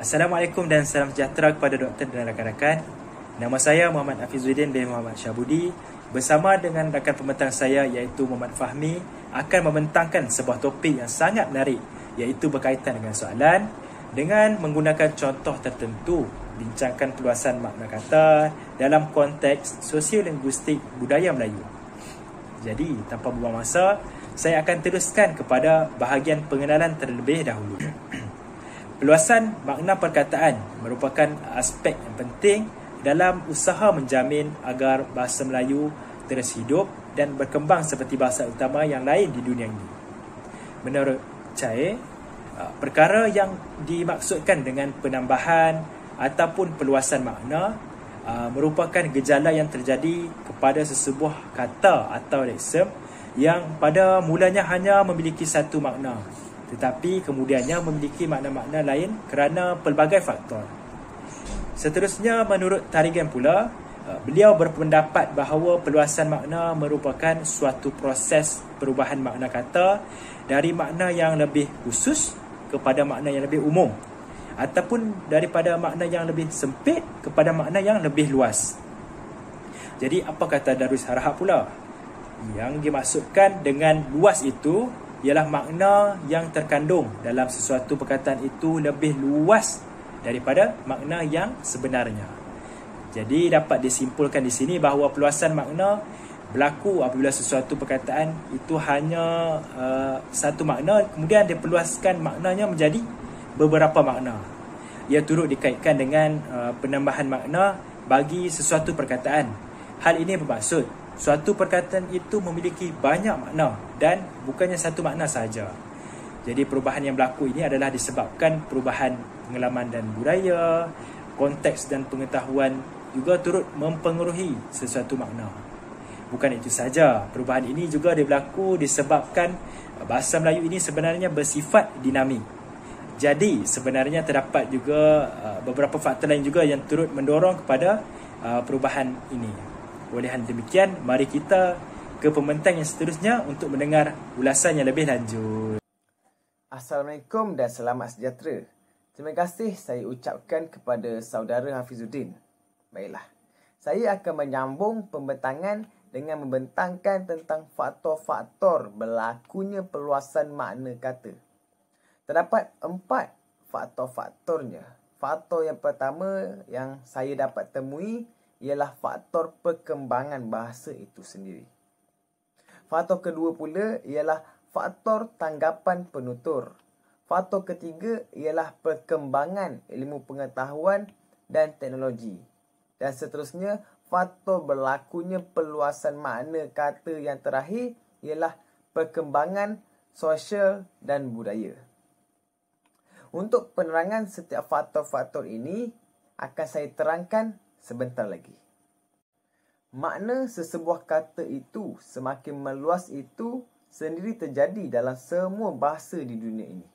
Assalamualaikum dan salam sejahtera kepada doktor dan rakan-rakan. Nama saya Muhammad Hafizuddin bin Muhammad Syahbudi. Bersama dengan rakan pembentang saya iaitu Muhammad Fahmi akan membentangkan sebuah topik yang sangat menarik, iaitu berkaitan dengan soalan dengan menggunakan contoh tertentu, bincangkan perluasan makna kata dalam konteks sosiolinguistik budaya Melayu. Jadi, tanpa buang masa, saya akan teruskan kepada bahagian pengenalan terlebih dahulu. Perluasan makna perkataan merupakan aspek yang penting dalam usaha menjamin agar bahasa Melayu terus hidup dan berkembang seperti bahasa utama yang lain di dunia ini. Menurut saya, perkara yang dimaksudkan dengan penambahan ataupun perluasan makna merupakan gejala yang terjadi kepada sesebuah kata atau leksem yang pada mulanya hanya memiliki satu makna, tetapi kemudiannya memiliki makna-makna lain kerana pelbagai faktor. Seterusnya, menurut Tarigan pula, beliau berpendapat bahawa perluasan makna merupakan suatu proses perubahan makna kata dari makna yang lebih khusus kepada makna yang lebih umum, ataupun daripada makna yang lebih sempit kepada makna yang lebih luas. Jadi, apa kata Darus Harahap pula? Yang dimaksudkan dengan luas itu ialah makna yang terkandung dalam sesuatu perkataan itu lebih luas daripada makna yang sebenarnya. Jadi dapat disimpulkan di sini bahawa perluasan makna berlaku apabila sesuatu perkataan itu hanya satu makna, kemudian diperluaskan maknanya menjadi beberapa makna. Ia turut dikaitkan dengan penambahan makna bagi sesuatu perkataan. Hal ini bermaksud suatu perkataan itu memiliki banyak makna dan bukannya satu makna sahaja. Jadi perubahan yang berlaku ini adalah disebabkan perubahan pengalaman dan budaya, konteks dan pengetahuan juga turut mempengaruhi sesuatu makna. Bukan itu saja, perubahan ini juga berlaku disebabkan bahasa Melayu ini sebenarnya bersifat dinamik. Jadi sebenarnya terdapat juga beberapa faktor lain juga yang turut mendorong kepada perubahan ini. Oleh hal demikian, mari kita ke pembentang yang seterusnya untuk mendengar ulasan yang lebih lanjut. Assalamualaikum dan selamat sejahtera. Terima kasih saya ucapkan kepada saudara Hafizuddin. Baiklah, saya akan menyambung pembentangan dengan membentangkan tentang faktor-faktor berlakunya perluasan makna kata. Terdapat 4 faktor-faktornya. Faktor yang pertama yang saya dapat temui ialah faktor perkembangan bahasa itu sendiri. Faktor kedua pula ialah faktor tanggapan penutur. Faktor ketiga ialah perkembangan ilmu pengetahuan dan teknologi. Dan seterusnya, faktor berlakunya perluasan makna kata yang terakhir ialah perkembangan sosial dan budaya. Untuk penerangan setiap faktor-faktor ini akan saya terangkan sebentar lagi. Makna sesebuah kata itu semakin meluas itu sendiri terjadi dalam semua bahasa di dunia ini.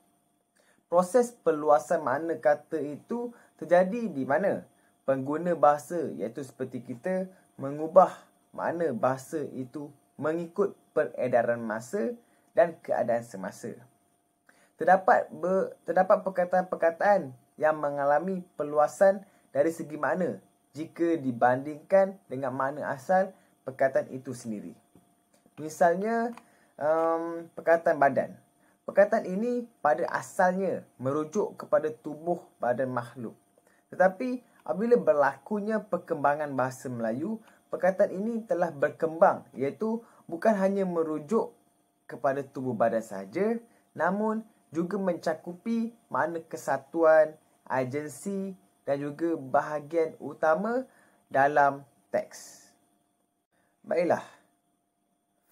Proses perluasan makna kata itu terjadi di mana pengguna bahasa, iaitu seperti kita, mengubah makna bahasa itu mengikut peredaran masa dan keadaan semasa. Terdapat perkataan-perkataan yang mengalami perluasan dari segi makna jika dibandingkan dengan makna asal perkataan itu sendiri. Misalnya, perkataan badan. Perkataan ini pada asalnya merujuk kepada tubuh badan makhluk. Tetapi apabila berlakunya perkembangan bahasa Melayu, perkataan ini telah berkembang, iaitu bukan hanya merujuk kepada tubuh badan sahaja, namun juga mencakupi makna kesatuan, agensi dan juga bahagian utama dalam teks. Baiklah,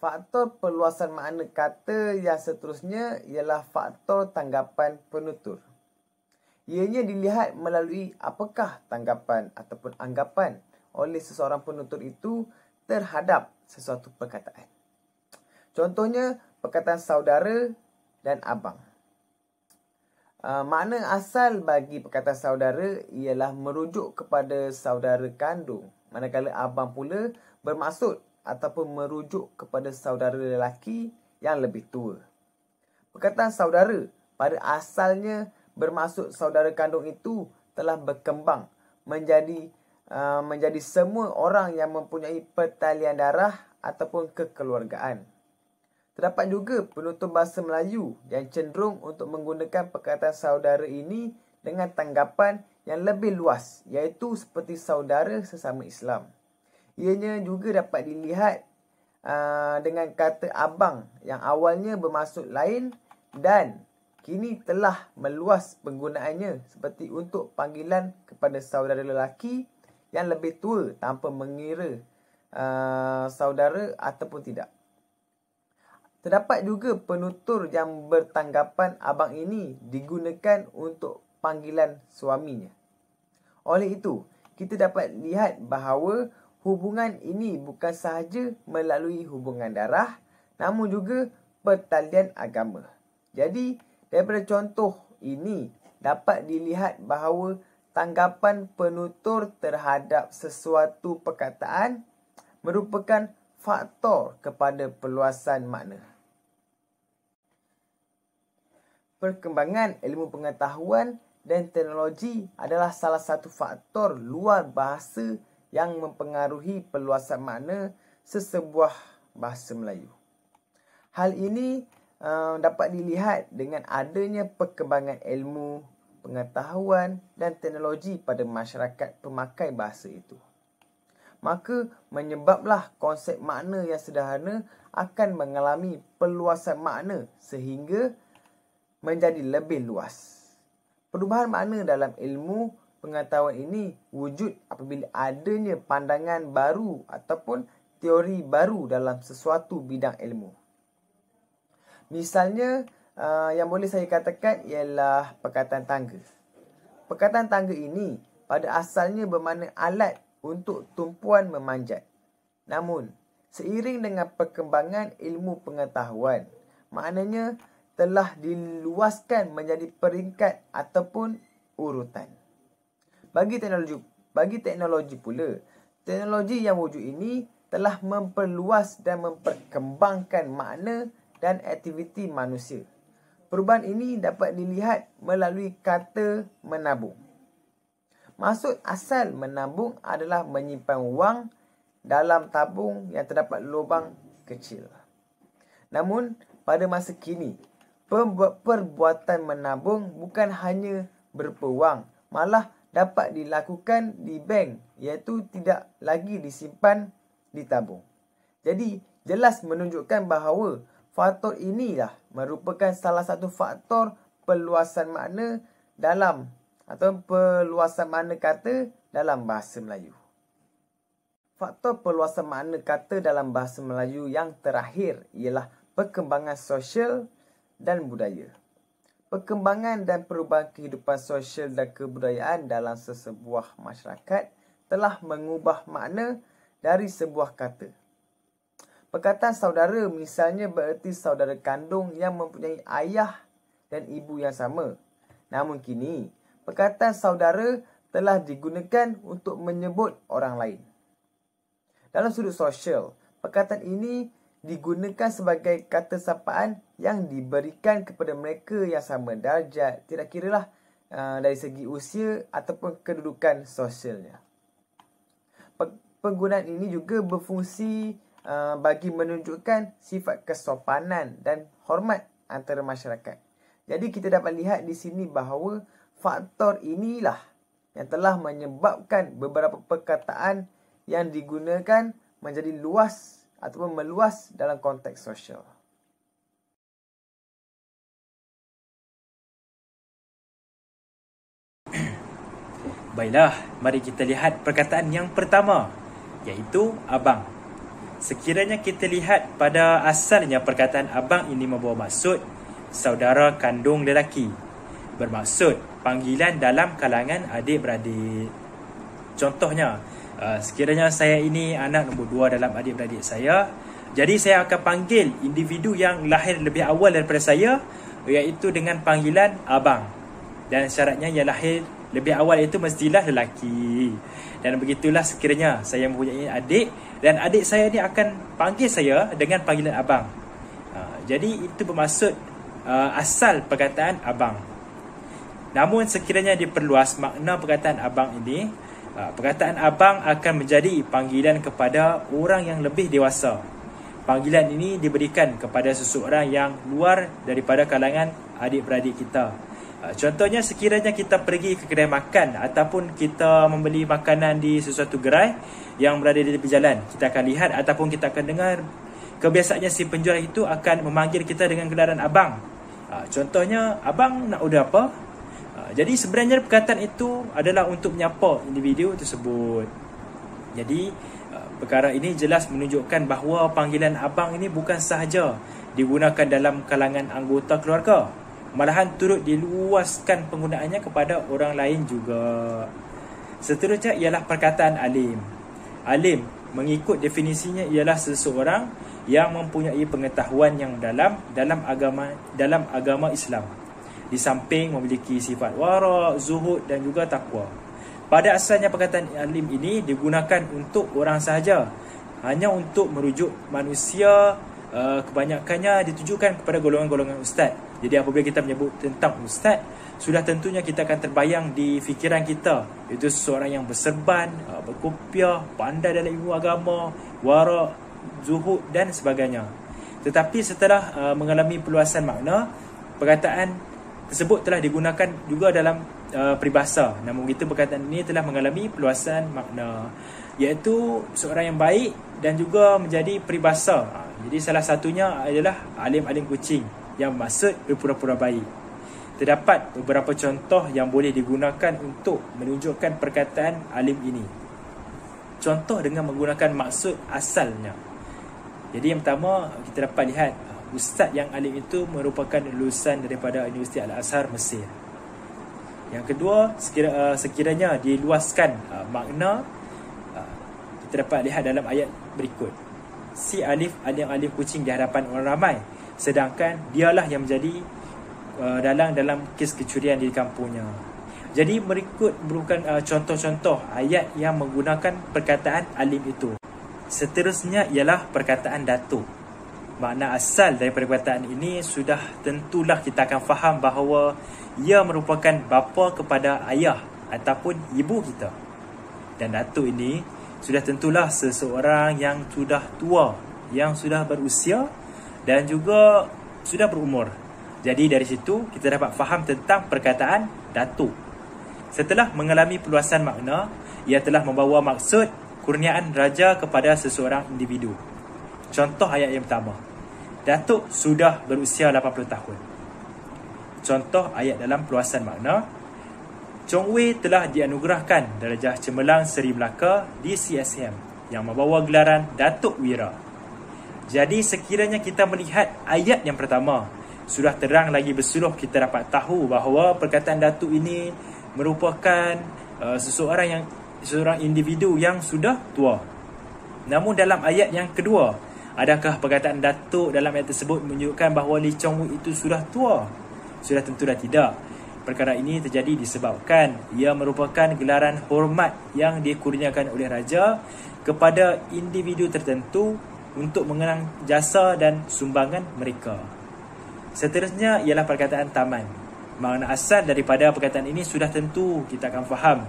faktor perluasan makna kata yang seterusnya ialah faktor tanggapan penutur. Ianya dilihat melalui apakah tanggapan ataupun anggapan oleh seseorang penutur itu terhadap sesuatu perkataan. Contohnya, perkataan saudara dan abang. Makna asal bagi perkataan saudara ialah merujuk kepada saudara kandung, manakala abang pula bermaksud ataupun merujuk kepada saudara lelaki yang lebih tua. Perkataan saudara pada asalnya bermaksud saudara kandung itu telah berkembang menjadi semua orang yang mempunyai pertalian darah ataupun kekeluargaan. Terdapat juga penutur bahasa Melayu yang cenderung untuk menggunakan perkataan saudara ini dengan tanggapan yang lebih luas, iaitu seperti saudara sesama Islam. Ianya juga dapat dilihat dengan kata abang yang awalnya bermaksud lain dan kini telah meluas penggunaannya seperti untuk panggilan kepada saudara lelaki yang lebih tua tanpa mengira saudara ataupun tidak. Terdapat juga penutur yang bertanggapan abang ini digunakan untuk panggilan suaminya. Oleh itu, kita dapat lihat bahawa hubungan ini bukan sahaja melalui hubungan darah, namun juga pertalian agama. Jadi, daripada contoh ini dapat dilihat bahawa tanggapan penutur terhadap sesuatu perkataan merupakan faktor kepada perluasan makna. Perkembangan ilmu pengetahuan dan teknologi adalah salah satu faktor luar bahasa yang mempengaruhi perluasan makna sesebuah bahasa Melayu. Hal ini dapat dilihat dengan adanya perkembangan ilmu, pengetahuan dan teknologi pada masyarakat pemakai bahasa itu. Maka menyebablah konsep makna yang sederhana akan mengalami perluasan makna sehingga menjadi lebih luas. Perubahan makna dalam ilmu pengetahuan ini wujud apabila adanya pandangan baru ataupun teori baru dalam sesuatu bidang ilmu. Misalnya, yang boleh saya katakan ialah perkataan tangga. Perkataan tangga ini pada asalnya bermakna alat untuk tumpuan memanjat. Namun, seiring dengan perkembangan ilmu pengetahuan, maknanya telah diluaskan menjadi peringkat ataupun urutan. Bagi teknologi pula, teknologi yang wujud ini telah memperluas dan memperkembangkan makna dan aktiviti manusia. Perubahan ini dapat dilihat melalui kata menabung. Maksud asal menabung adalah menyimpan wang dalam tabung yang terdapat lubang kecil. Namun, pada masa kini, perbuatan menabung bukan hanya berupa wang, malah dapat dilakukan di bank, iaitu tidak lagi disimpan di tabung. Jadi, jelas menunjukkan bahawa faktor inilah merupakan salah satu faktor perluasan makna dalam atau perluasan makna kata dalam bahasa Melayu. Faktor perluasan makna kata dalam bahasa Melayu yang terakhir ialah perkembangan sosial dan budaya. Perkembangan dan perubahan kehidupan sosial dan kebudayaan dalam sesebuah masyarakat telah mengubah makna dari sebuah kata. Perkataan saudara misalnya bererti saudara kandung yang mempunyai ayah dan ibu yang sama. Namun kini, perkataan saudara telah digunakan untuk menyebut orang lain. Dalam sudut sosial, perkataan ini digunakan sebagai kata sapaan yang diberikan kepada mereka yang sama darjat, tidak kiralah dari segi usia ataupun kedudukan sosialnya. Penggunaan ini juga berfungsi bagi menunjukkan sifat kesopanan dan hormat antara masyarakat. Jadi kita dapat lihat di sini bahawa faktor inilah yang telah menyebabkan beberapa perkataan yang digunakan menjadi luas ataupun meluas dalam konteks sosial. Baiklah, mari kita lihat perkataan yang pertama, iaitu abang. Sekiranya kita lihat pada asalnya perkataan abang ini membawa maksud saudara kandung lelaki. Bermaksud panggilan dalam kalangan adik-beradik. Contohnya, sekiranya saya ini anak nombor 2 dalam adik-beradik saya, jadi saya akan panggil individu yang lahir lebih awal daripada saya, iaitu dengan panggilan abang. Dan syaratnya yang lahir lebih awal itu mestilah lelaki. Dan begitulah sekiranya saya mempunyai adik, dan adik saya ni akan panggil saya dengan panggilan abang. Jadi itu bermaksud asal perkataan abang. Namun sekiranya diperluas makna perkataan abang ini, perkataan abang akan menjadi panggilan kepada orang yang lebih dewasa. Panggilan ini diberikan kepada seseorang yang luar daripada kalangan adik-beradik kita. Contohnya sekiranya kita pergi ke kedai makan ataupun kita membeli makanan di sesuatu gerai yang berada di tepi jalan, kita akan lihat ataupun kita akan dengar kebiasaannya si penjual itu akan memanggil kita dengan gelaran abang. Contohnya, abang nak order apa? Jadi sebenarnya perkataan itu adalah untuk menyapa individu tersebut. Jadi perkara ini jelas menunjukkan bahawa panggilan abang ini bukan sahaja digunakan dalam kalangan anggota keluarga, malahan turut diluaskan penggunaannya kepada orang lain juga. Seterusnya ialah perkataan alim. Alim mengikut definisinya ialah seseorang yang mempunyai pengetahuan yang dalam agama Islam, di samping memiliki sifat wara', zuhud dan juga takwa. Pada asalnya perkataan alim ini digunakan untuk orang sahaja, hanya untuk merujuk manusia. Kebanyakannya ditujukan kepada golongan-golongan ustaz. Jadi apabila kita menyebut tentang ustaz, sudah tentunya kita akan terbayang di fikiran kita, iaitu seseorang yang berserban, berkopiah, pandai dalam ilmu agama, wara', zuhud dan sebagainya. Tetapi setelah mengalami perluasan makna, perkataan tersebut telah digunakan juga dalam peribahasa. Namun begitu, perkataan ini telah mengalami perluasan makna, iaitu seorang yang baik dan juga menjadi peribahasa. Jadi salah satunya adalah alim-alim kucing, yang maksud berpura-pura baik. Terdapat beberapa contoh yang boleh digunakan untuk menunjukkan perkataan alim ini. Contoh dengan menggunakan maksud asalnya. Jadi yang pertama, kita dapat lihat ustaz yang alim itu merupakan lulusan daripada Universiti Al-Azhar, Mesir. Yang kedua, sekiranya diluaskan makna, kita dapat lihat dalam ayat berikut. Si alif alim-alim kucing di hadapan orang ramai, sedangkan dialah yang menjadi dalam kes kecurian di kampungnya. Jadi merupakan contoh-contoh ayat yang menggunakan perkataan alim itu. Seterusnya ialah perkataan datuk. Makna asal daripada perkataan ini sudah tentulah kita akan faham bahawa ia merupakan bapa kepada ayah ataupun ibu kita. Dan datuk ini sudah tentulah seseorang yang sudah tua, yang sudah berusia dan juga sudah berumur. Jadi dari situ kita dapat faham tentang perkataan datuk. Setelah mengalami perluasan makna, ia telah membawa maksud kurniaan raja kepada seseorang individu. Contoh ayat yang pertama, datuk sudah berusia 80 tahun. Contoh ayat dalam perluasan makna, Chong Wei telah dianugerahkan darjah cemerlang Seri Melaka di CSM yang membawa gelaran Datuk Wira. Jadi sekiranya kita melihat ayat yang pertama, sudah terang lagi bersuluh kita dapat tahu bahawa perkataan datuk ini merupakan seseorang individu yang sudah tua. Namun dalam ayat yang kedua, adakah perkataan datuk dalam ayat tersebut menunjukkan bahawa Lee Chong Wei itu sudah tua? Sudah tentulah tidak. Perkara ini terjadi disebabkan ia merupakan gelaran hormat yang dikurniakan oleh raja kepada individu tertentu untuk mengenang jasa dan sumbangan mereka. Seterusnya ialah perkataan taman. Makna asal daripada perkataan ini sudah tentu kita akan faham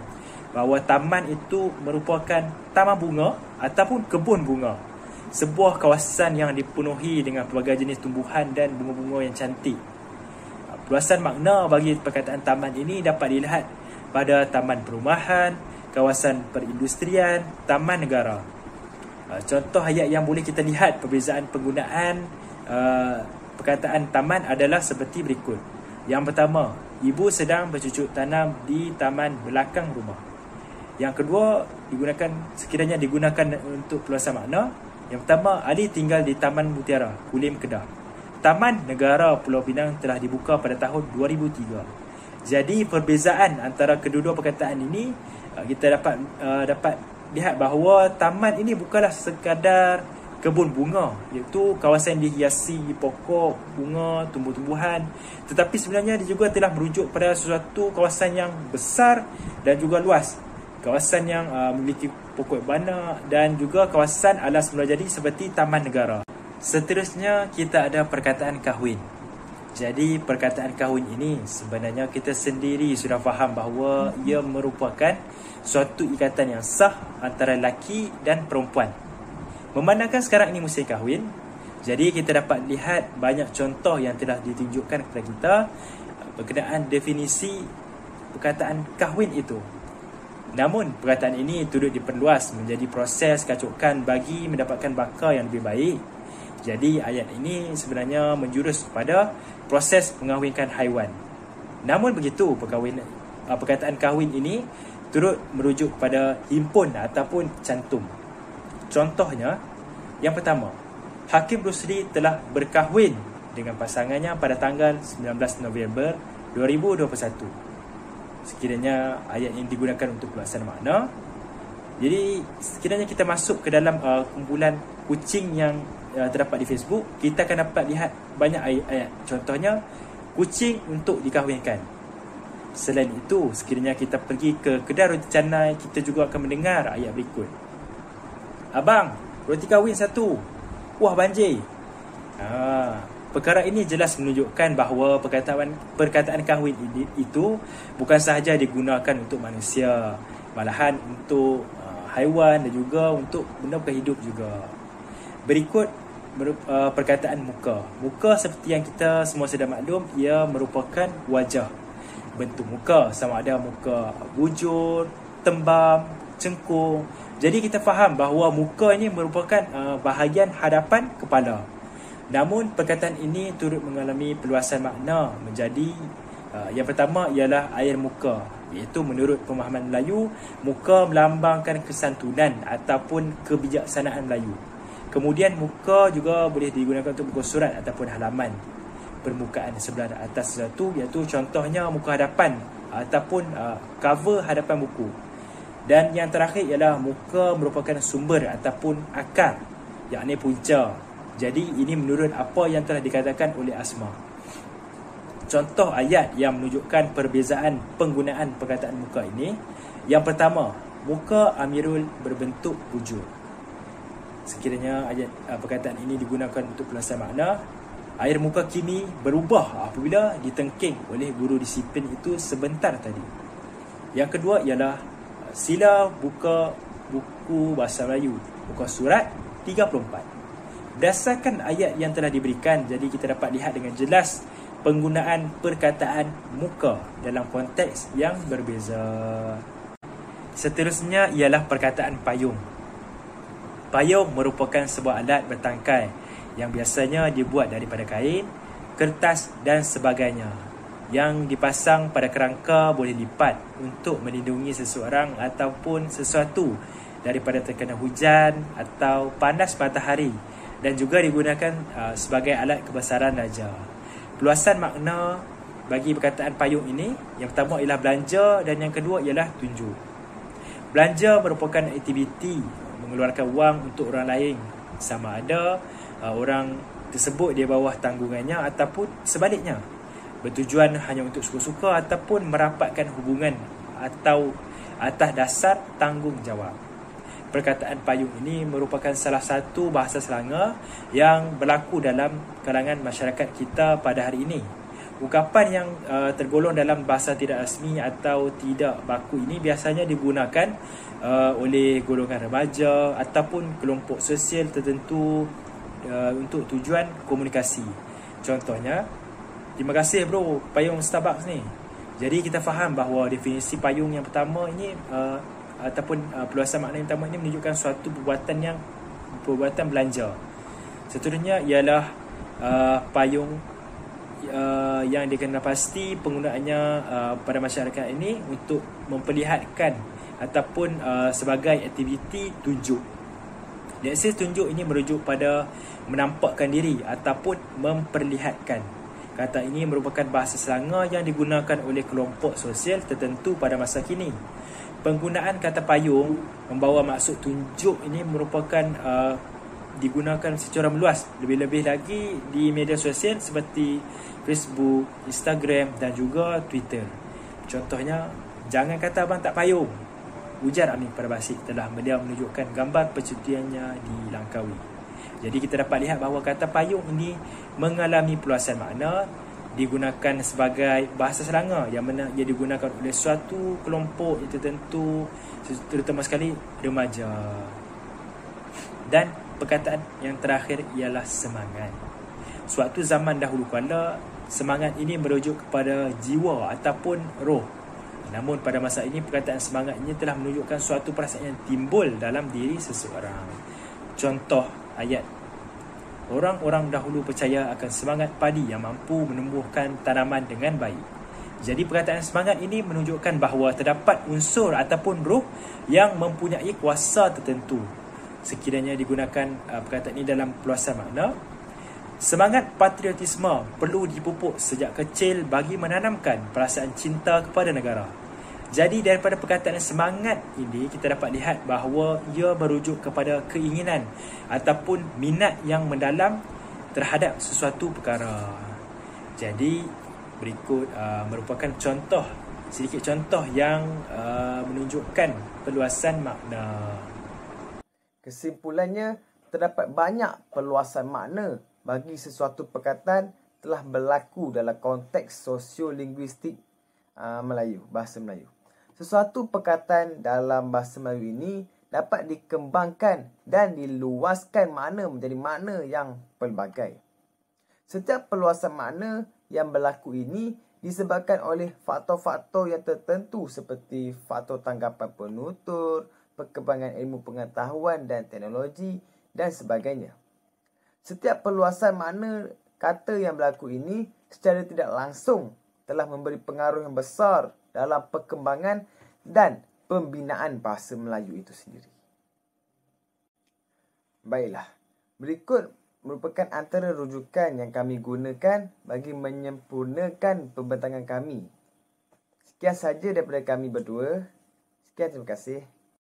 bahawa taman itu merupakan taman bunga ataupun kebun bunga. Sebuah kawasan yang dipenuhi dengan pelbagai jenis tumbuhan dan bunga-bunga yang cantik. Perluasan makna bagi perkataan taman ini dapat dilihat pada taman perumahan, kawasan perindustrian, taman negara. Contoh ayat yang boleh kita lihat perbezaan penggunaan perkataan taman adalah seperti berikut. Yang pertama, ibu sedang bercucuk tanam di taman belakang rumah. Yang kedua, sekiranya digunakan untuk perluasan makna. Yang pertama, Ali tinggal di Taman Mutiara, Kulim, Kedah. Taman Negara Pulau Pinang telah dibuka pada tahun 2003. Jadi perbezaan antara kedua-dua perkataan ini, kita dapat lihat bahawa taman ini bukanlah sekadar kebun bunga, iaitu kawasan dihiasi pokok, bunga, tumbuh-tumbuhan, tetapi sebenarnya dia juga telah merujuk pada sesuatu kawasan yang besar dan juga luas. Kawasan yang memiliki pokok banyak dan juga kawasan alas semula jadi seperti Taman Negara. Seterusnya kita ada perkataan kahwin. Jadi perkataan kahwin ini sebenarnya kita sendiri sudah faham bahawa ia merupakan suatu ikatan yang sah antara lelaki dan perempuan. Memandangkan sekarang ini musim kahwin, jadi kita dapat lihat banyak contoh yang telah ditunjukkan kepada kita berkenaan definisi perkataan kahwin itu. Namun perkataan ini turut diperluas menjadi proses kacukan bagi mendapatkan bakal yang lebih baik. Jadi ayat ini sebenarnya menjurus kepada proses mengahwinkan haiwan. Namun begitu, perkataan kahwin ini turut merujuk kepada himpun ataupun cantum. Contohnya, yang pertama, Hakim Rusdi telah berkahwin dengan pasangannya pada tanggal 19 November 2021. Sekiranya ayat ini digunakan untuk pelaksanaan makna. Jadi sekiranya kita masuk ke dalam kumpulan kucing yang terdapat di Facebook, kita akan dapat lihat banyak ayat-ayat. Contohnya, kucing untuk dikahwinkan. Selain itu, sekiranya kita pergi ke kedai roti canai, kita juga akan mendengar ayat berikut. Abang, roti kahwin satu. Wah, banjir. Perkara ini jelas menunjukkan bahawa perkataan kahwin itu bukan sahaja digunakan untuk manusia, malahan untuk haiwan dan juga untuk benda bukan hidup juga. Berikut perkataan muka. Muka seperti yang kita semua sudah maklum, ia merupakan wajah. Bentuk muka sama ada muka bujur, tembam, cengkung. Jadi kita faham bahawa muka ini merupakan bahagian hadapan kepala. Namun perkataan ini turut mengalami perluasan makna menjadi yang pertama ialah air muka, iaitu menurut pemahaman Melayu, muka melambangkan kesantunan ataupun kebijaksanaan Melayu. Kemudian muka juga boleh digunakan untuk muka surat ataupun halaman permukaan sebelah atas sesuatu, iaitu contohnya muka hadapan ataupun cover hadapan buku. Dan yang terakhir ialah muka merupakan sumber ataupun akar, yakni punca. Jadi ini menurut apa yang telah dikatakan oleh Asma. Contoh ayat yang menunjukkan perbezaan penggunaan perkataan muka ini. Yang pertama, muka Amirul berbentuk bujur. Sekiranya ayat perkataan ini digunakan untuk pelaksanaan makna, air muka kini berubah apabila ditengking oleh guru disiplin itu sebentar tadi. Yang kedua ialah sila buka buku bahasa Melayu, buka surat 34. Berdasarkan ayat yang telah diberikan, jadi kita dapat lihat dengan jelas penggunaan perkataan muka dalam konteks yang berbeza. Seterusnya ialah perkataan payung. Payung merupakan sebuah alat bertangkai yang biasanya dibuat daripada kain, kertas dan sebagainya, yang dipasang pada kerangka boleh lipat untuk melindungi seseorang ataupun sesuatu daripada terkena hujan atau panas matahari, dan juga digunakan sebagai alat kebesaran raja. Peluasan makna bagi perkataan payung ini, yang pertama ialah belanja dan yang kedua ialah tunjuk. Belanja merupakan aktiviti mengeluarkan wang untuk orang lain, sama ada orang tersebut di bawah tanggungannya ataupun sebaliknya, bertujuan hanya untuk suka-suka ataupun merapatkan hubungan atau atas dasar tanggungjawab. Perkataan payung ini merupakan salah satu bahasa Selangor yang berlaku dalam kalangan masyarakat kita pada hari ini. Ungkapan yang tergolong dalam bahasa tidak rasmi atau tidak baku ini biasanya digunakan oleh golongan remaja ataupun kelompok sosial tertentu untuk tujuan komunikasi. Contohnya, terima kasih bro, payung Starbucks ni. Jadi kita faham bahawa definisi payung yang pertama ini ataupun peluasan makna yang pertama ini menunjukkan suatu perbuatan belanja. Seterusnya ialah payung yang dikenal pasti penggunaannya pada masyarakat ini untuk memperlihatkan ataupun sebagai aktiviti tunjuk. Aksi tunjuk ini merujuk pada menampakkan diri ataupun memperlihatkan. Kata ini merupakan bahasa Selangor yang digunakan oleh kelompok sosial tertentu pada masa kini. Penggunaan kata payung membawa maksud tunjuk ini merupakan digunakan secara meluas, lebih-lebih lagi di media sosial seperti Facebook, Instagram dan juga Twitter. Contohnya, jangan kata abang tak payung. Ujar Amin Parabasik telah beliau menunjukkan gambar percutiannya di Langkawi. Jadi kita dapat lihat bahawa kata payung ini mengalami peluasan makna digunakan sebagai bahasa serangga yang mana ia digunakan oleh suatu kelompok yang tertentu, terutama sekali remaja. Dan perkataan yang terakhir ialah semangat. Suatu zaman dahulu kala, semangat ini merujuk kepada jiwa ataupun roh. Namun pada masa ini, perkataan semangat ini telah menunjukkan suatu perasaan yang timbul dalam diri seseorang. Contoh ayat: orang-orang dahulu percaya akan semangat padi yang mampu menumbuhkan tanaman dengan baik. Jadi perkataan semangat ini menunjukkan bahawa terdapat unsur ataupun roh yang mempunyai kuasa tertentu. Sekiranya digunakan perkataan ini dalam peluasan makna, semangat patriotisme perlu dipupuk sejak kecil bagi menanamkan perasaan cinta kepada negara. Jadi daripada perkataan semangat ini, kita dapat lihat bahawa ia merujuk kepada keinginan ataupun minat yang mendalam terhadap sesuatu perkara. Jadi berikut merupakan sedikit contoh yang menunjukkan perluasan makna. Kesimpulannya, terdapat banyak perluasan makna bagi sesuatu perkataan telah berlaku dalam konteks sosiolinguistik bahasa Melayu. Sesuatu perkataan dalam bahasa Melayu ini dapat dikembangkan dan diluaskan makna menjadi makna yang pelbagai. Setiap perluasan makna yang berlaku ini disebabkan oleh faktor-faktor yang tertentu seperti faktor tanggapan penutur, perkembangan ilmu pengetahuan dan teknologi dan sebagainya. Setiap perluasan makna kata yang berlaku ini secara tidak langsung telah memberi pengaruh yang besar dalam perkembangan dan pembinaan bahasa Melayu itu sendiri. Baiklah, berikut merupakan antara rujukan yang kami gunakan bagi menyempurnakan pembentangan kami. Sekian saja daripada kami berdua. Sekian, terima kasih.